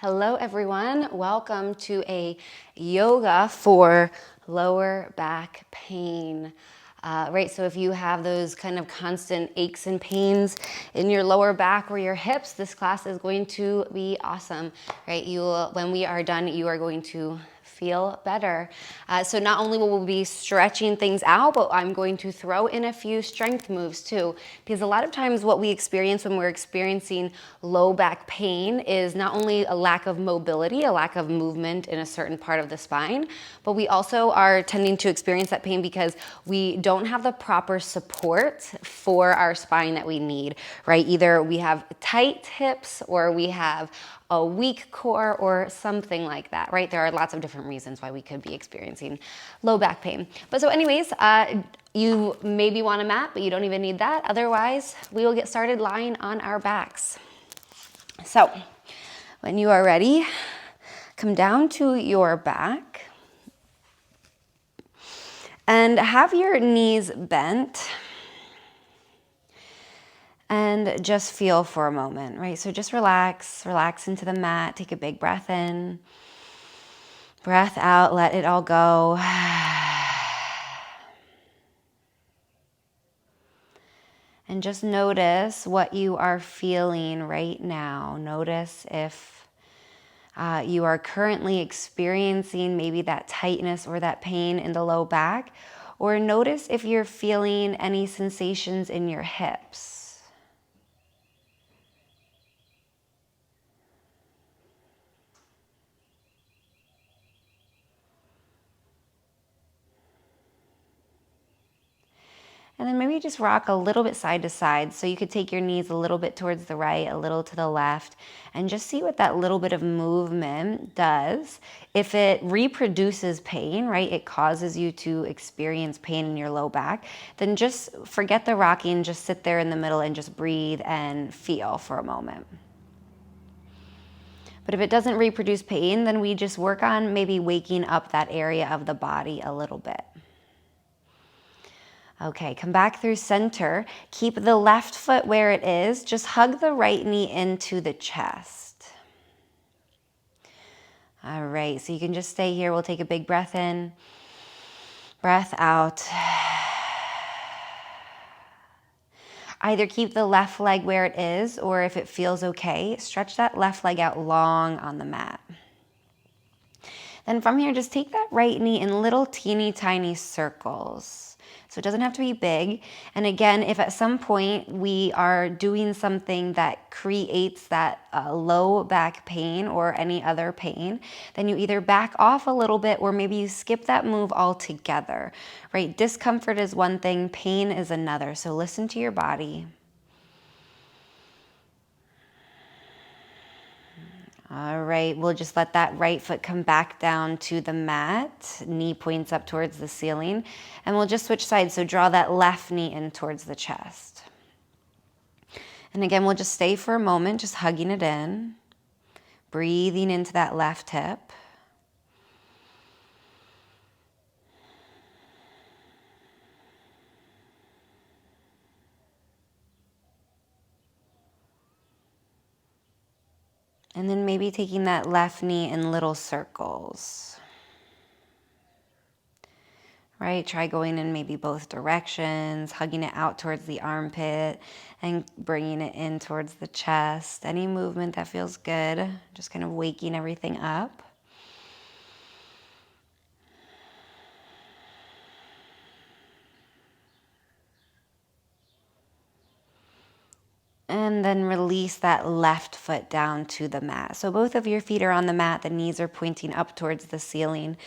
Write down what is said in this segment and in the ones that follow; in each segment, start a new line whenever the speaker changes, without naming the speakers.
Hello everyone, welcome to a yoga for lower back pain. Right, so if you have those kind of constant aches and pains in your lower back or your hips, this class is going to be awesome, right? When we are done, you are going to feel better. So not only will we be stretching things out, but I'm going to throw in a few strength moves too, because a lot of times what we experience when we're experiencing low back pain is not only a lack of mobility, a lack of movement in a certain part of the spine, but we also are tending to experience that pain because we don't have the proper support for our spine that we need, right? Either we have tight hips or we have a weak core or something like that, right? There are lots of different reasons why we could be experiencing low back pain. But so anyways, you maybe want a mat, but you don't even need that. Otherwise, we will get started lying on our backs. So when you are ready, come down to your back and have your knees bent. And just feel for a moment, right? So just relax into the mat. Take a big breath in, breath out, let it all go. And just notice what you are feeling right now. Notice if you are currently experiencing maybe that tightness or that pain in the low back, or notice if you're feeling any sensations in your hips. And then maybe just rock a little bit side to side. So you could take your knees a little bit towards the right, a little to the left, and just see what that little bit of movement does. If it reproduces pain, right, it causes you to experience pain in your low back, then just forget the rocking, just sit there in the middle and just breathe and feel for a moment. But if it doesn't reproduce pain, then we just work on maybe waking up that area of the body a little bit. Okay, come back through center. Keep the left foot where it is. Just hug the right knee into the chest. All right, so you can just stay here. We'll take a big breath in, breath out. Either keep the left leg where it is, or if it feels okay, stretch that left leg out long on the mat. Then from here, just take that right knee in little teeny tiny circles. So it doesn't have to be big. And again, if at some point we are doing something that creates that low back pain or any other pain, then you either back off a little bit or maybe you skip that move altogether, right? Discomfort is one thing, pain is another. So listen to your body. All right, we'll just let that right foot come back down to the mat. Knee points up towards the ceiling. And we'll just switch sides, so draw that left knee in towards the chest. And again, we'll just stay for a moment, just hugging it in. Breathing into that left hip. And then maybe taking that left knee in little circles. Right, try going in maybe both directions, hugging it out towards the armpit and bringing it in towards the chest. Any movement that feels good, just kind of waking everything up. And then release that left foot down to the mat. So both of your feet are on the mat, the knees are pointing up towards the ceiling.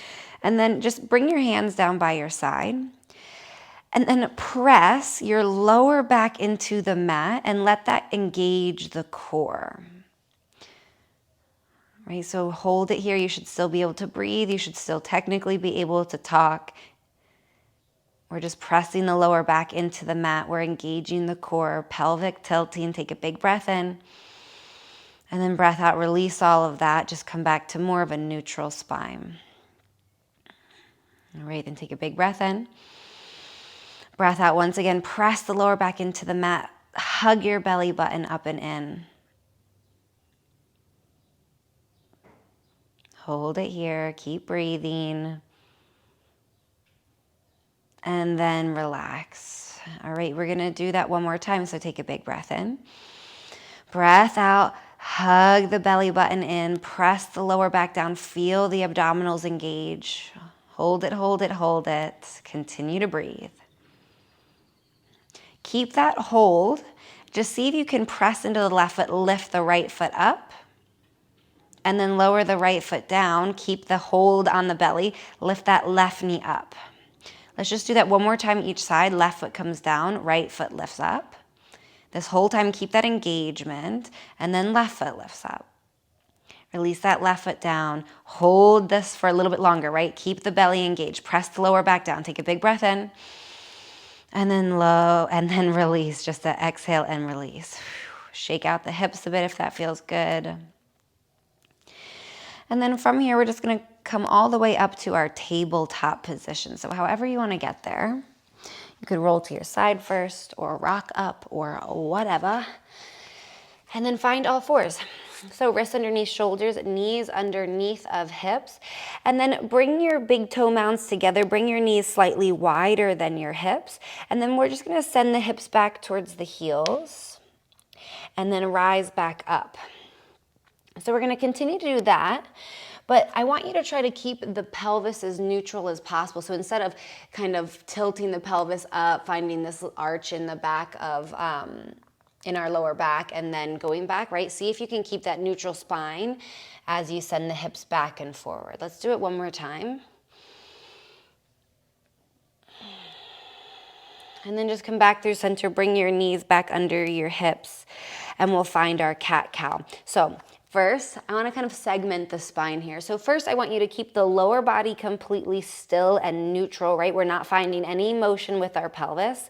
And then just bring your hands down by your side. And then press your lower back into the mat and let that engage the core. Right, so hold it here. You should still be able to breathe. You should still technically be able to talk. We're just pressing the lower back into the mat. We're engaging the core, pelvic tilting. Take a big breath in. And then breath out, release all of that. Just come back to more of a neutral spine. All right, then take a big breath in. Breath out once again. Press the lower back into the mat. Hug your belly button up and in. Hold it here, keep breathing. And then relax. All right, we're gonna do that one more time. So take a big breath in. Breath out, hug the belly button in, press the lower back down, feel the abdominals engage. Hold it, hold it, hold it. Continue to breathe. Keep that hold. Just see if you can press into the left foot, lift the right foot up, and then lower the right foot down. Keep the hold on the belly, lift that left knee up. Let's just do that one more time each side. Left foot comes down, right foot lifts up. This whole time, keep that engagement, and then left foot lifts up. Release that left foot down. Hold this for a little bit longer, right? Keep the belly engaged. Press the lower back down. Take a big breath in, and then low, and then release. Just to exhale and release. Shake out the hips a bit if that feels good. And then from here, we're just gonna come all the way up to our tabletop position. So however you wanna get there. You could roll to your side first, or rock up, or whatever. And then find all fours. So wrists underneath shoulders, knees underneath of hips. And then bring your big toe mounds together. Bring your knees slightly wider than your hips. And then we're just gonna send the hips back towards the heels. And then rise back up. So we're gonna continue to do that. But I want you to try to keep the pelvis as neutral as possible. So instead of kind of tilting the pelvis up, finding this arch in the back of, in our lower back and then going back, right? See if you can keep that neutral spine as you send the hips back and forward. Let's do it one more time. And then just come back through center, bring your knees back under your hips, and we'll find our cat-cow. So first, I want to kind of segment the spine here. So first, I want you to keep the lower body completely still and neutral, right? We're not finding any motion with our pelvis.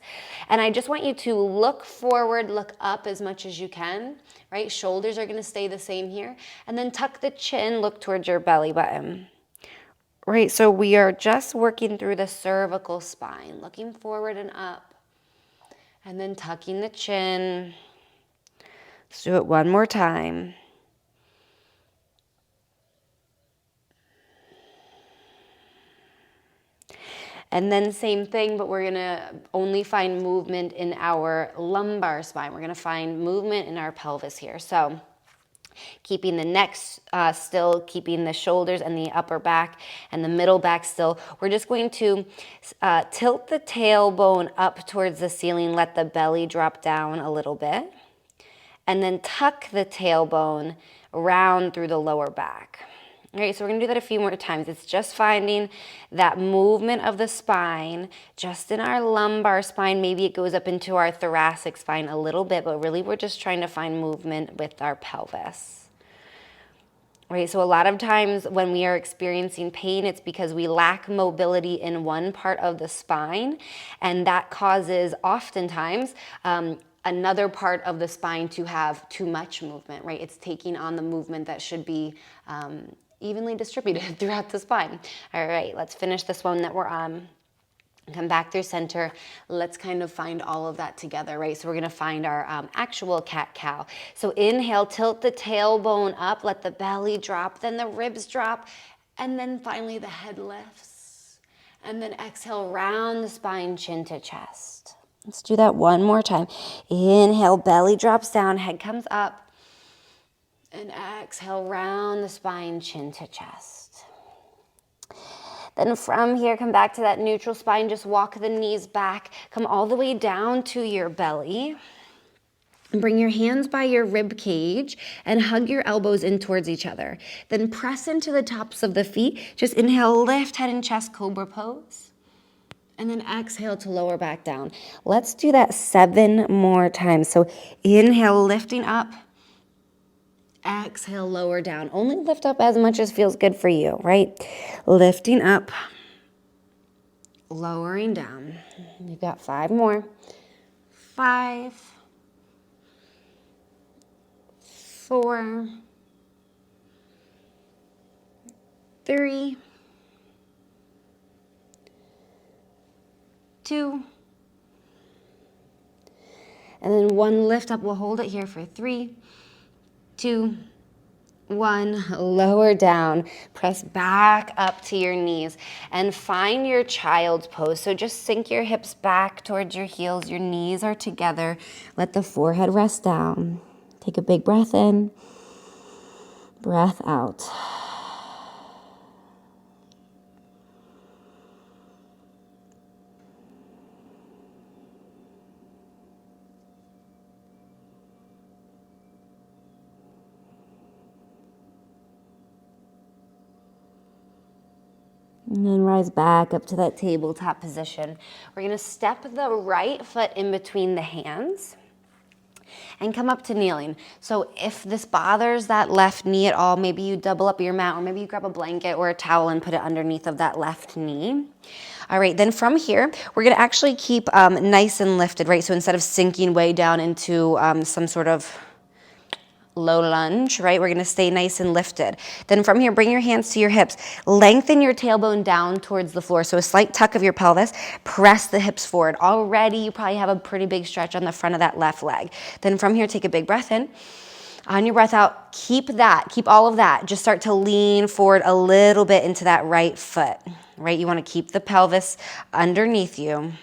And I just want you to look forward, look up as much as you can, right? Shoulders are going to stay the same here. And then tuck the chin, look towards your belly button. Right, so we are just working through the cervical spine, looking forward and up, and then tucking the chin. Let's do it one more time. And then same thing, but we're gonna only find movement in our lumbar spine. We're gonna find movement in our pelvis here. So keeping the neck still, keeping the shoulders and the upper back and the middle back still. We're just going to tilt the tailbone up towards the ceiling, let the belly drop down a little bit, and then tuck the tailbone round through the lower back. All right, so we're gonna do that a few more times. It's just finding that movement of the spine, just in our lumbar spine. Maybe it goes up into our thoracic spine a little bit, but really we're just trying to find movement with our pelvis. All right, so a lot of times when we are experiencing pain, it's because we lack mobility in one part of the spine, and that causes oftentimes another part of the spine to have too much movement, right? It's taking on the movement that should be evenly distributed throughout the spine. All right, let's finish this one that we're on. Come back through center. Let's kind of find all of that together, right? So we're gonna find our actual cat-cow. So inhale, tilt the tailbone up, let the belly drop, then the ribs drop, and then finally the head lifts. And then exhale, round the spine, chin to chest. Let's do that one more time. Inhale, belly drops down, head comes up. And exhale, round the spine, chin to chest. Then from here, come back to that neutral spine. Just walk the knees back. Come all the way down to your belly. Bring your hands by your rib cage and hug your elbows in towards each other. Then press into the tops of the feet. Just inhale, lift head and chest, cobra pose. And then exhale to lower back down. Let's do that 7 more times. So inhale, lifting up. Exhale, lower down. Only lift up as much as feels good for you, right? Lifting up, lowering down. You've got 5 more. 5, 4, 3, 2, and then 1 lift up. We'll hold it here for 3, 2, 1, lower down, press back up to your knees and find your child's pose. So just sink your hips back towards your heels, your knees are together. Let the forehead rest down. Take a big breath in, breath out. And then rise back up to that tabletop position. We're gonna step the right foot in between the hands and come up to kneeling. So if this bothers that left knee at all, maybe you double up your mat, or maybe you grab a blanket or a towel and put it underneath of that left knee. All right, then from here, we're gonna actually keep nice and lifted, right? So instead of sinking way down into some sort of low lunge, right? We're gonna stay nice and lifted. Then from here, bring your hands to your hips. Lengthen your tailbone down towards the floor. So a slight tuck of your pelvis. Press the hips forward. Already, you probably have a pretty big stretch on the front of that left leg. Then from here, take a big breath in. On your breath out, keep all of that. Just start to lean forward a little bit into that right foot, right? You wanna keep the pelvis underneath you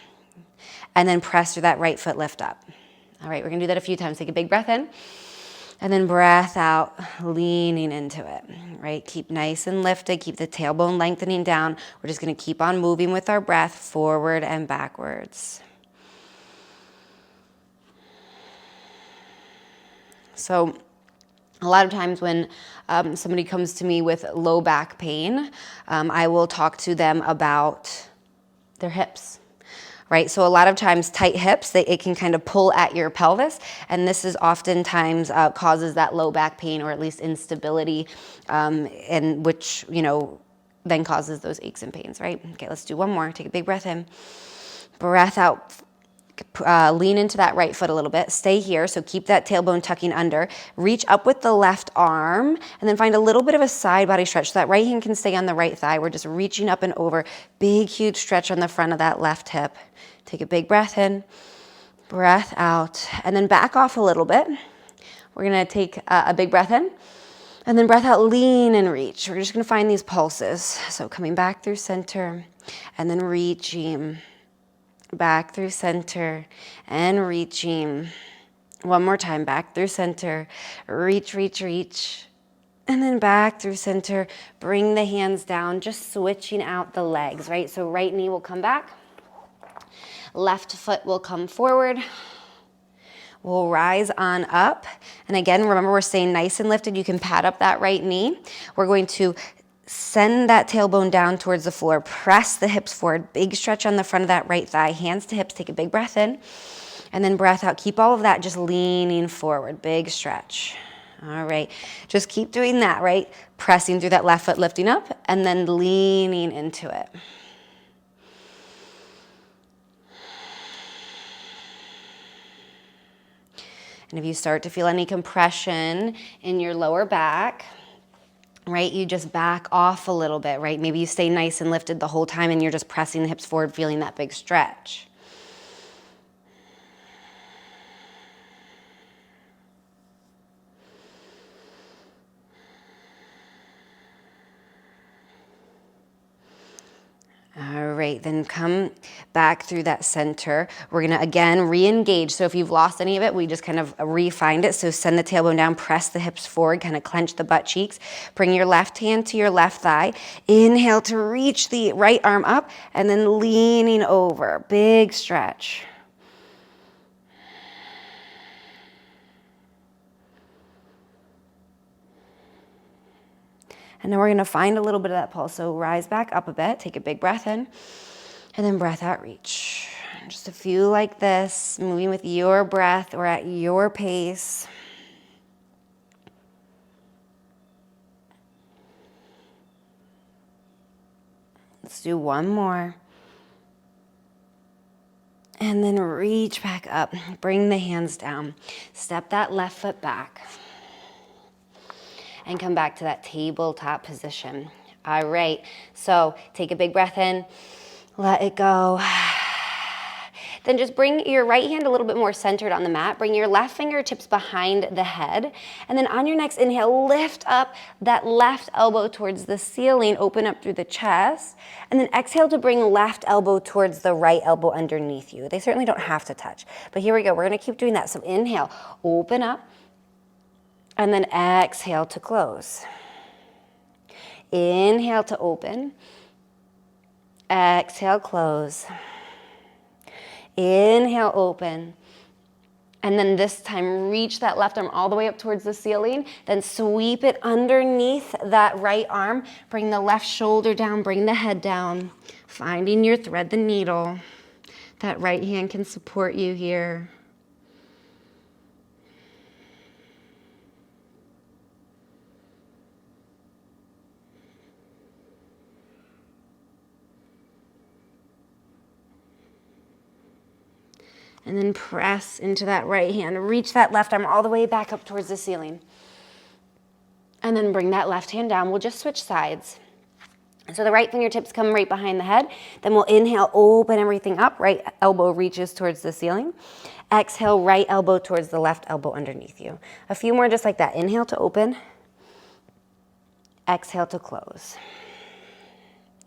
and then press through that right foot, lift up. All right, we're gonna do that a few times. Take a big breath in. And then breath out, leaning into it, right? Keep nice and lifted, keep the tailbone lengthening down. We're just gonna keep on moving with our breath forward and backwards. So a lot of times when somebody comes to me with low back pain, I will talk to them about their hips. Right, so a lot of times tight hips, it can kind of pull at your pelvis, and this is oftentimes causes that low back pain or at least instability, and which, then causes those aches and pains, right? Okay, let's do one more. Take a big breath in, breath out. Lean into that right foot a little bit. Stay here, so keep that tailbone tucking under. Reach up with the left arm, and then find a little bit of a side body stretch. So that right hand can stay on the right thigh. We're just reaching up and over. Big, huge stretch on the front of that left hip. Take a big breath in, breath out, and then back off a little bit. We're gonna take a big breath in, and then breath out, lean and reach. We're just gonna find these pulses. So coming back through center, and then reaching. Back through center and reaching. One more time, back through center, reach, reach, reach. And then back through center, bring the hands down, just switching out the legs, right? So right knee will come back, left foot will come forward. We'll rise on up. And again, remember we're staying nice and lifted. You can pat up that right knee. We're going to send that tailbone down towards the floor. Press the hips forward. Big stretch on the front of that right thigh. Hands to hips. Take a big breath in. And then breath out. Keep all of that just leaning forward. Big stretch. All right. Just keep doing that, right? Pressing through that left foot, lifting up, and then leaning into it. And if you start to feel any compression in your lower back, right, you just back off a little bit, right? Maybe you stay nice and lifted the whole time and you're just pressing the hips forward, feeling that big stretch. All right, then come back through that center. We're gonna, again, re-engage. So if you've lost any of it, we just kind of re-find it. So send the tailbone down, press the hips forward, kind of clench the butt cheeks. Bring your left hand to your left thigh. Inhale to reach the right arm up, and then leaning over. Big stretch. And then we're gonna find a little bit of that pulse. So rise back up a bit, take a big breath in, and then breath out, reach. Just a few like this, moving with your breath or at your pace. Let's do one more. And then reach back up, bring the hands down. Step that left foot back. And come back to that tabletop position. All right, so take a big breath in, let it go. Then just bring your right hand a little bit more centered on the mat. Bring your left fingertips behind the head. And then on your next inhale, lift up that left elbow towards the ceiling, open up through the chest. And then exhale to bring left elbow towards the right elbow underneath you. They certainly don't have to touch. But here we go. We're going to keep doing that. So inhale, open up. And then exhale to close. Inhale to open. Exhale, close. Inhale, open. And then this time, reach that left arm all the way up towards the ceiling. Then sweep it underneath that right arm. Bring the left shoulder down, bring the head down. Finding your thread the needle. That right hand can support you here. And then press into that right hand. Reach that left arm all the way back up towards the ceiling. And then bring that left hand down. We'll just switch sides. So the right fingertips come right behind the head. Then we'll inhale, open everything up. Right elbow reaches towards the ceiling. Exhale, right elbow towards the left elbow underneath you. A few more just like that. Inhale to open. Exhale to close.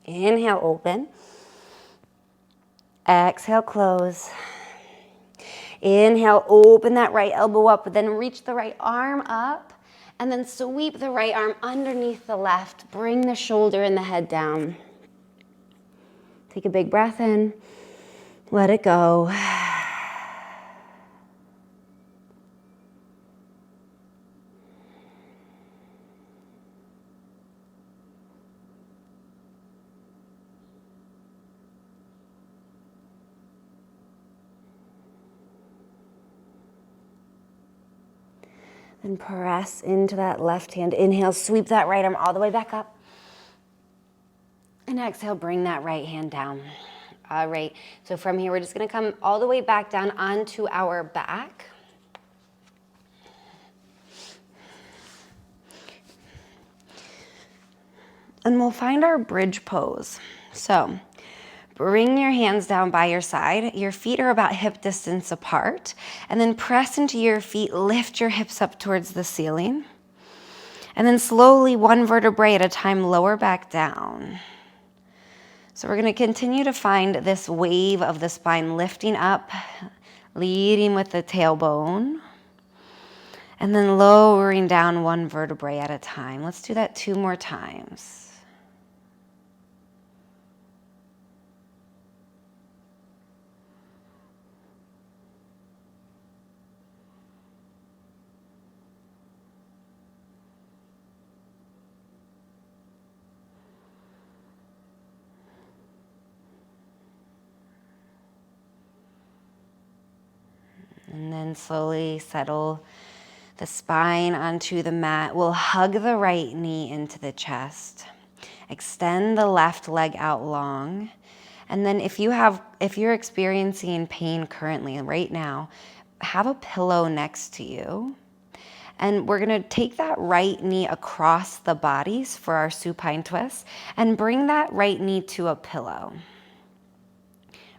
Inhale, open. Exhale, close. Inhale, open that right elbow up, then reach the right arm up, and then sweep the right arm underneath the left. Bring the shoulder and the head down. Take a big breath in, let it go. Then press into that left hand. Inhale, sweep that right arm all the way back up. And exhale, bring that right hand down. All right, so from here, we're just gonna come all the way back down onto our back. And we'll find our bridge pose. So, bring your hands down by your side. Your feet are about hip distance apart. And then press into your feet, lift your hips up towards the ceiling. And then slowly, one vertebrae at a time, lower back down. So we're gonna continue to find this wave of the spine lifting up, leading with the tailbone. And then lowering down one vertebrae at a time. Let's do that 2 more times. And then slowly settle the spine onto the mat. We'll hug the right knee into the chest. Extend the left leg out long. And then if you're experiencing pain currently, right now, have a pillow next to you. And we're gonna take that right knee across the bodies for our supine twist and bring that right knee to a pillow.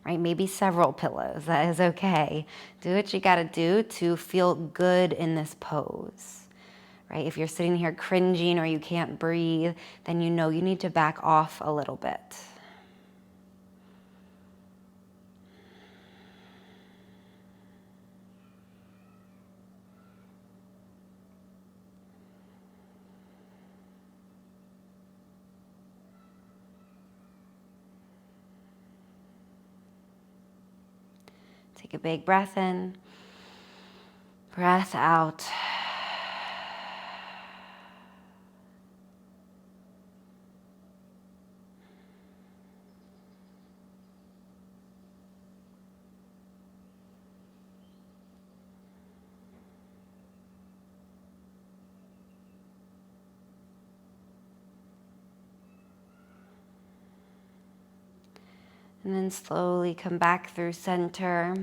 Right, maybe several pillows, that is okay. Do what you gotta do to feel good in this pose, right? If you're sitting here cringing or you can't breathe, then you know you need to back off a little bit. Take a big breath in, breath out. And then slowly come back through center.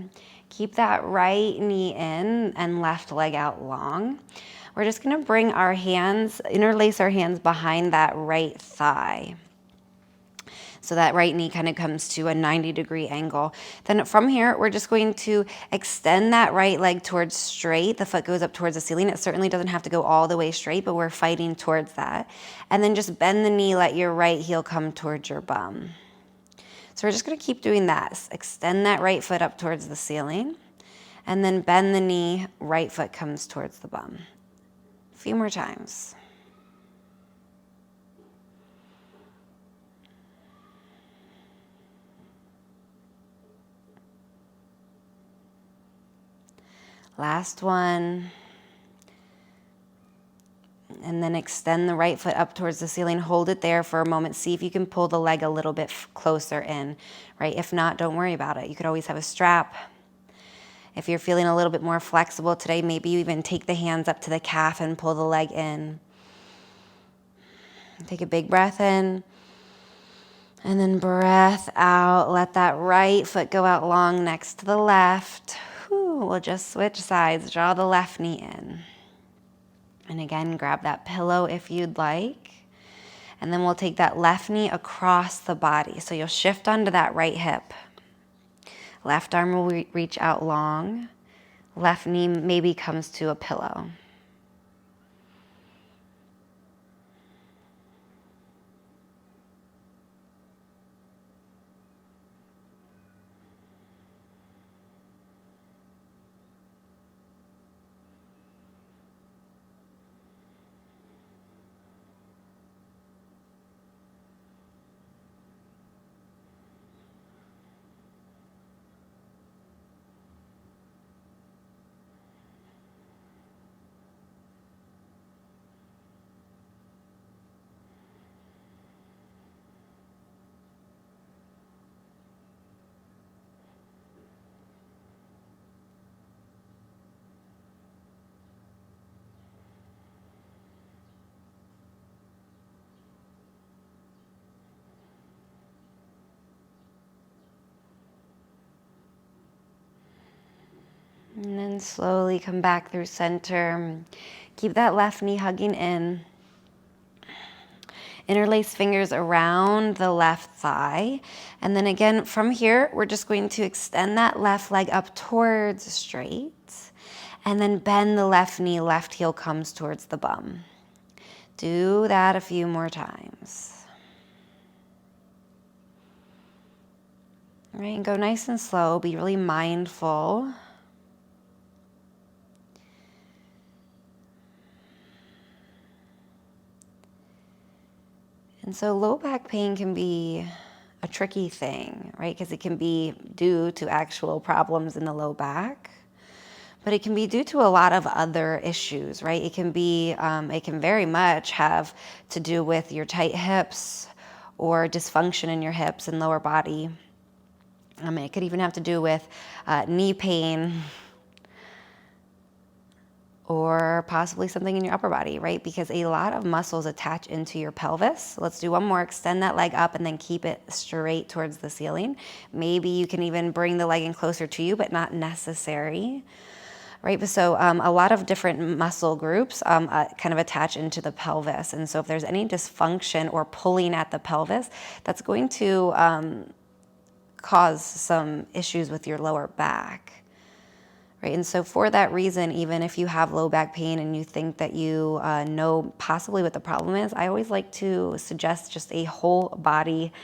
Keep that right knee in and left leg out long. We're just gonna bring our hands, interlace our hands behind that right thigh. So that right knee kind of comes to a 90-degree angle. Then from here, we're just going to extend that right leg towards straight. The foot goes up towards the ceiling. It certainly doesn't have to go all the way straight, but we're fighting towards that. And then just bend the knee, let your right heel come towards your bum. So we're just going to keep doing that. Extend that right foot up towards the ceiling. And then bend the knee, right foot comes towards the bum. A few more times. Last one. And then extend the right foot up towards the ceiling. Hold it there for a moment. See if you can pull the leg a little bit closer in, right? If not, don't worry about it. You could always have a strap. If you're feeling a little bit more flexible today, maybe you even take the hands up to the calf and pull the leg in. Take a big breath in. And then breath out. Let that right foot go out long next to the left. We'll just switch sides. Draw the left knee in. And again, grab that pillow if you'd like. And then we'll take that left knee across the body. So you'll shift onto that right hip. Left arm will reach out long. Left knee maybe comes to a pillow. And then slowly come back through center. Keep that left knee hugging in. Interlace fingers around the left thigh. And then again, from here, we're just going to extend that left leg up towards straight. And then bend the left knee, left heel comes towards the bum. Do that a few more times. All right, and go nice and slow. Be really mindful. And so low back pain can be a tricky thing, right? Because it can be due to actual problems in the low back, but it can be due to a lot of other issues, right? It can very much have to do with your tight hips or dysfunction in your hips and lower body. It could even have to do with knee pain, or possibly something in your upper body, right? Because a lot of muscles attach into your pelvis. Let's do one more. Extend that leg up and then keep it straight towards the ceiling. Maybe you can even bring the leg in closer to you, but not necessary, right? So a lot of different muscle groups kind of attach into the pelvis. And so if there's any dysfunction or pulling at the pelvis, that's going to cause some issues with your lower back. Right, and so for that reason, even if you have low back pain and you think that you know possibly what the problem is, I always like to suggest just a whole body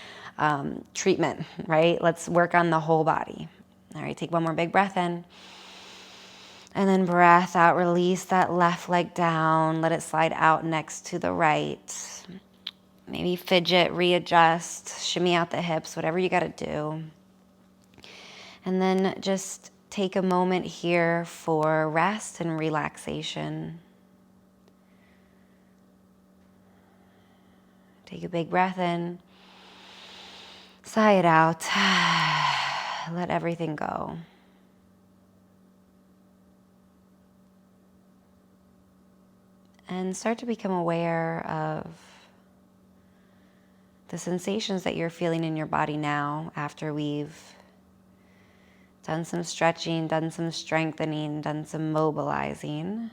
treatment, right? Let's work on the whole body. All right, take one more big breath in. And then breath out, release that left leg down, let it slide out next to the right. Maybe fidget, readjust, shimmy out the hips, whatever you gotta do. And then just take a moment here for rest and relaxation. Take a big breath in. Sigh it out. Let everything go. And start to become aware of the sensations that you're feeling in your body now after we've done some stretching, done some strengthening, done some mobilizing.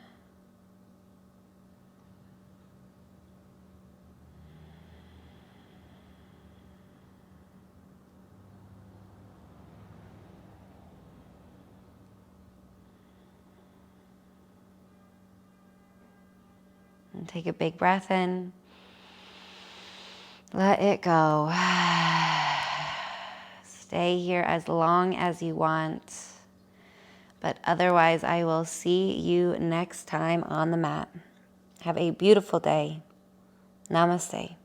And take a big breath in. Let it go. Stay here as long as you want. But otherwise, I will see you next time on the mat. Have a beautiful day. Namaste.